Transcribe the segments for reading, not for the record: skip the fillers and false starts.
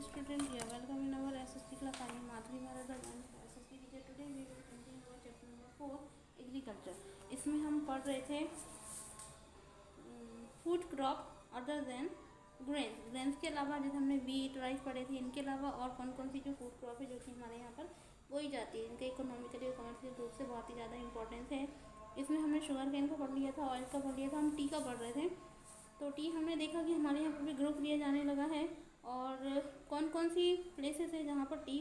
dear student, you are welcome in our SST class. I am Madhuri Maradhan and SST teacher. Today we will continue our chapter number 4 agriculture. इसमें हम पढ़ रहे थे food crop other than grains के अलावा, जैसे हमने wheat rice पढ़े थे, इनके अलावा और कौन कौन सी जो फूड क्रॉप है जो कि हमारे यहाँ पर बोई जाती है, इनके इकोनॉमिकली और कमर्शियल रूप से बहुत ही ज़्यादा इंपॉर्टेंस है. इसमें हमने शुगर केन का पढ़ लिया था, ऑयल का पढ़ लिया था, हम टी का पढ़ रहे थे. तो टी हमने देखा कि हमारे यहाँ पर भी ग्रो किया जाने लगा है और कौन कौन सी प्लेसेस है जहाँ पर टी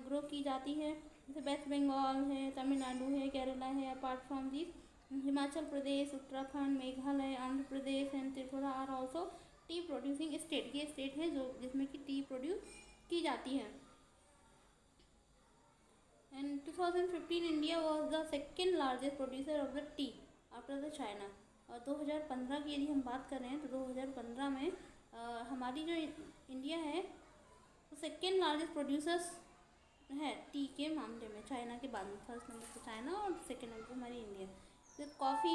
ग्रो की जाती है. जैसे वेस्ट बंगाल है, तमिलनाडु है, केरला है. Apart from this Himachal Pradesh, Uttarakhand, Meghalaya, Andhra Pradesh and Tripura are also tea producing state. ये स्टेट है जो जिसमें कि टी प्रोड्यूस की जाती है. And 2015 India was the second largest producer of the tea after the China. और 2015 की यदि हम बात करें तो 2015 में हमारी जो इंडिया है वो सेकेंड लार्जेस्ट प्रोड्यूसर्स है टी के मामले में. चाइना के बाद में फर्स्ट नंबर पर चाइना और सेकेंड नंबर पर हमारी इंडिया. फिर कॉफ़ी,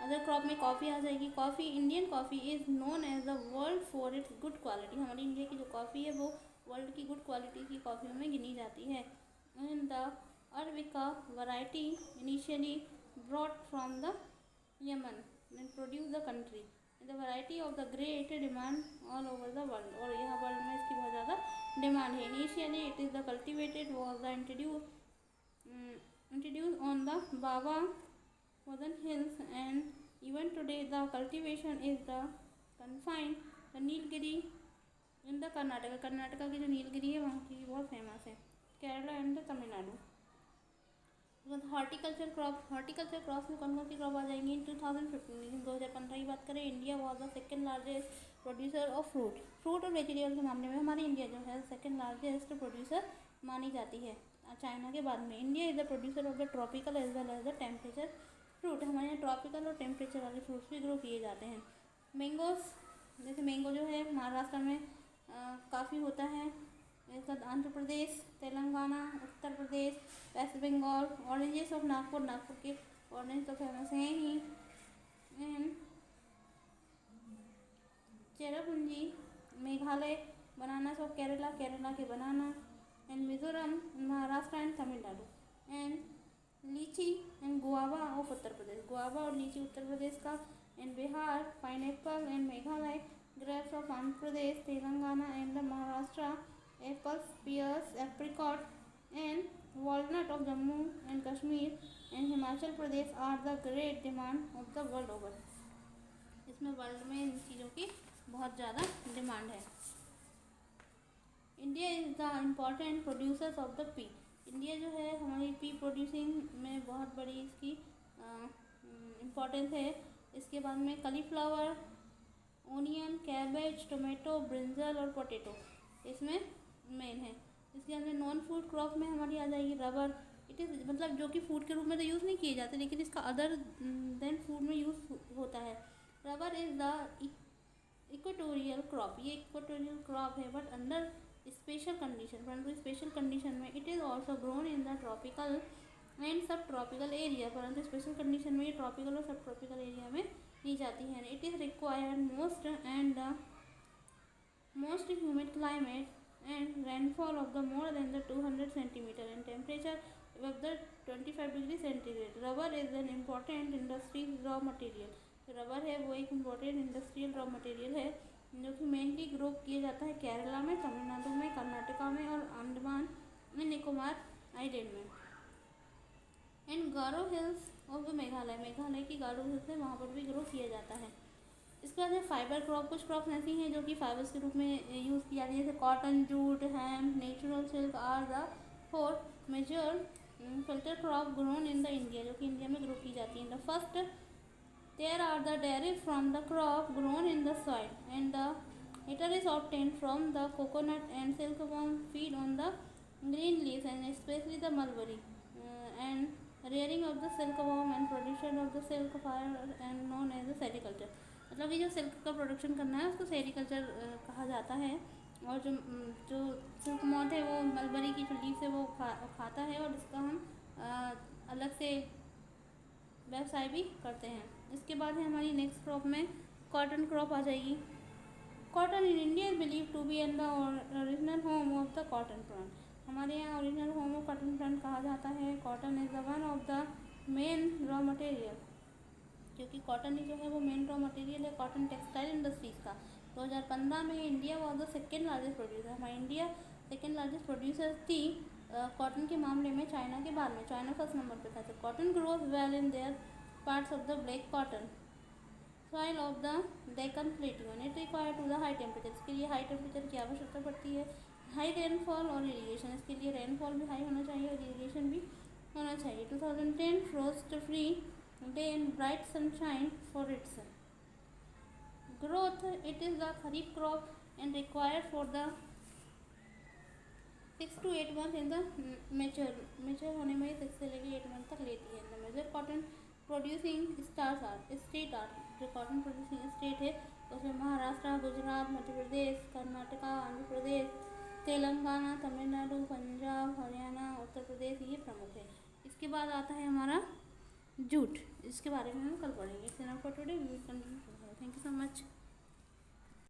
अदर क्रॉप में कॉफ़ी आ जाएगी. Coffee, Indian coffee is known as the world for its good quality. हमारी इंडिया की जो कॉफ़ी है वो वर्ल्ड की गुड क्वालिटी की कॉफ़ियों में गिनी जाती है. And the arabica variety initially brought from the Yemen and produce the country. The variety of the great demand all over the world. और यहाँ वर्ल्ड में इसकी बहुत ज़्यादा डिमांड है. Initially it is the cultivated was the introduced on the Baba Northern Hills and even today the cultivation is the confined the Nilgiri in the Karnataka. Karnataka की जो नीलगिरी है वहाँ की बहुत फेमस है. Kerala and Tamil Nadu. Horticulture crops में कौन कौन सी क्रॉप आ जाएंगी. 2015 की बात करें, India was the second largest producer of fruit और वेजिटेबल के मामले में हमारी इंडिया जो है सेकेंड लार्जेस्ट प्रोड्यूसर मानी जाती है चाइना के बाद में. India is the producer of the tropical as well as the temperature fruit. हमारे यहाँ ट्रॉपिकल और टेम्परेचर वाले फ्रूट्स भी ग्रो किए जाते हैं. मैंगोस, जैसे मैंगो जो है महाराष्ट्र में काफ़ी होता है. Andhra Pradesh, Telangana, Uttar Pradesh, west Bengal. Oranges of Nagpur के ऑरेंज तो फेमस हैं ही. And Cherrapunji Meghalaya. Bananas of Kerala के banana. And Mizoram, Maharashtra and Tamil Nadu. And lychee and guava of Uttar Pradesh. Guava और लीची उत्तर प्रदेश का. And Bihar, pineapple and Meghalaya. Grapes of Andhra Pradesh, Telangana and Maharashtra. Apples, pears, apricot and walnut of Jammu and Kashmir and Himachal Pradesh are the great demand of the world over. इसमें world में इन चीज़ों की बहुत ज़्यादा demand है. India is the important producers of the P. India जो है हमारी पी प्रोड्यूसिंग में बहुत बड़ी इसकी इम्पोर्टेंस है. इसके बाद में cauliflower, onion, cabbage, tomato, brinjal और पोटैटो इसमें मेन है. इसके अंदर नॉन फूड क्रॉप में हमारी आ जाएगी रबर. इट इज़ मतलब जो कि फूड के रूप में तो यूज़ नहीं किए जाते लेकिन इसका अदर देन फूड में यूज़ होता है. Rubber is the equatorial crop. ये इक्वेटोरियल क्रॉप है बट अंडर स्पेशल कंडीशन. परंतु स्पेशल कंडीशन में it is also grown in the tropical and सब ट्रॉपिकल एरिया. परंतु स्पेशल कंडीशन में ये ट्रॉपिकल और सब ट्रॉपिकल एरिया में दी जाती है. It is required most and the most humid climate and rainfall of the more than the 200 centimeter and temperature above the 25 degree centigrade. Rubber is an important industrial raw material. तो rubber है वो एक important industrial raw material है जो कि mainly grow किया जाता है केरला में, तमिलनाडु में, कर्नाटका में और अंडमान एंड निकोबार आइलैंड में. And Garo hills of Meghalaya की गारो हिल्स है वहाँ पर भी ग्रो किया जाता है. इसके बाद फाइबर क्रॉप. कुछ क्रॉप्स ऐसी हैं जो कि फाइबर्स के रूप में यूज़ की जाती है. जैसे cotton, jute, hemp, natural silk are the 4 major filter crop grown in the India जो कि इंडिया में ग्रो की जाती है. The first there are the derive from the crop grown in the soil and the later is obtained from the coconut and silkworm feed on the green leaves and especially the mulberry and rearing of the silkworm and production of the silk fire and known as the sericulture. मतलब ये जो silk का production करना है उसको sericulture कहा जाता है. और जो सिल्क मॉथ है वो मलबरी की जो लीव्स है वो खाता है और इसका हम अलग से व्यवसाय भी करते हैं. इसके बाद है हमारी नेक्स्ट क्रॉप में कॉटन क्रॉप आ जाएगी. Cotton in India is believed to to be an the original home of the cotton plant. हमारे यहाँ original home of cotton plant कहा जाता है। Cotton is the one of the main raw material, क्योंकि cotton ही जो है वो मेन रॉ मटेरियल है कॉटन टेक्सटाइल इंडस्ट्रीज़ का। 2015 में India was the second largest producer. हमारी इंडिया सेकेंड लार्जेस्ट प्रोड्यूसर थी कॉटन के मामले में चाइना के बाद में। चाइना फर्स्ट नंबर पे था। तो cotton grows well in there parts of the black cotton soil of the Deccan plateau. It require to the high temperature. इसके लिए हाई टेम्परेचर की आवश्यकता पड़ती है। हाई रेनफॉल और इरीगेशन, इसके लिए रेनफॉल भी हाई होना चाहिए और इरीगेशन भी होना चाहिए। 2010 frost free day and bright sunshine for its growth. It is the kharif crop and required for the 6 to 8 months in the mature होने में 6 से लेकर 8 मंथ तक लेती है। The major cotton producing state are जो कॉटन प्रोड्यूसिंग स्टेट है उसमें महाराष्ट्र, गुजरात, मध्य प्रदेश, कर्नाटका, आंध्र प्रदेश, तेलंगाना, तमिलनाडु, पंजाब, हरियाणा, उत्तर प्रदेश ये प्रमुख है। इसके बाद आता है हमारा जूट। इसके बारे में हम कल पढ़ेंगे। For today we will continue. Thank you so much.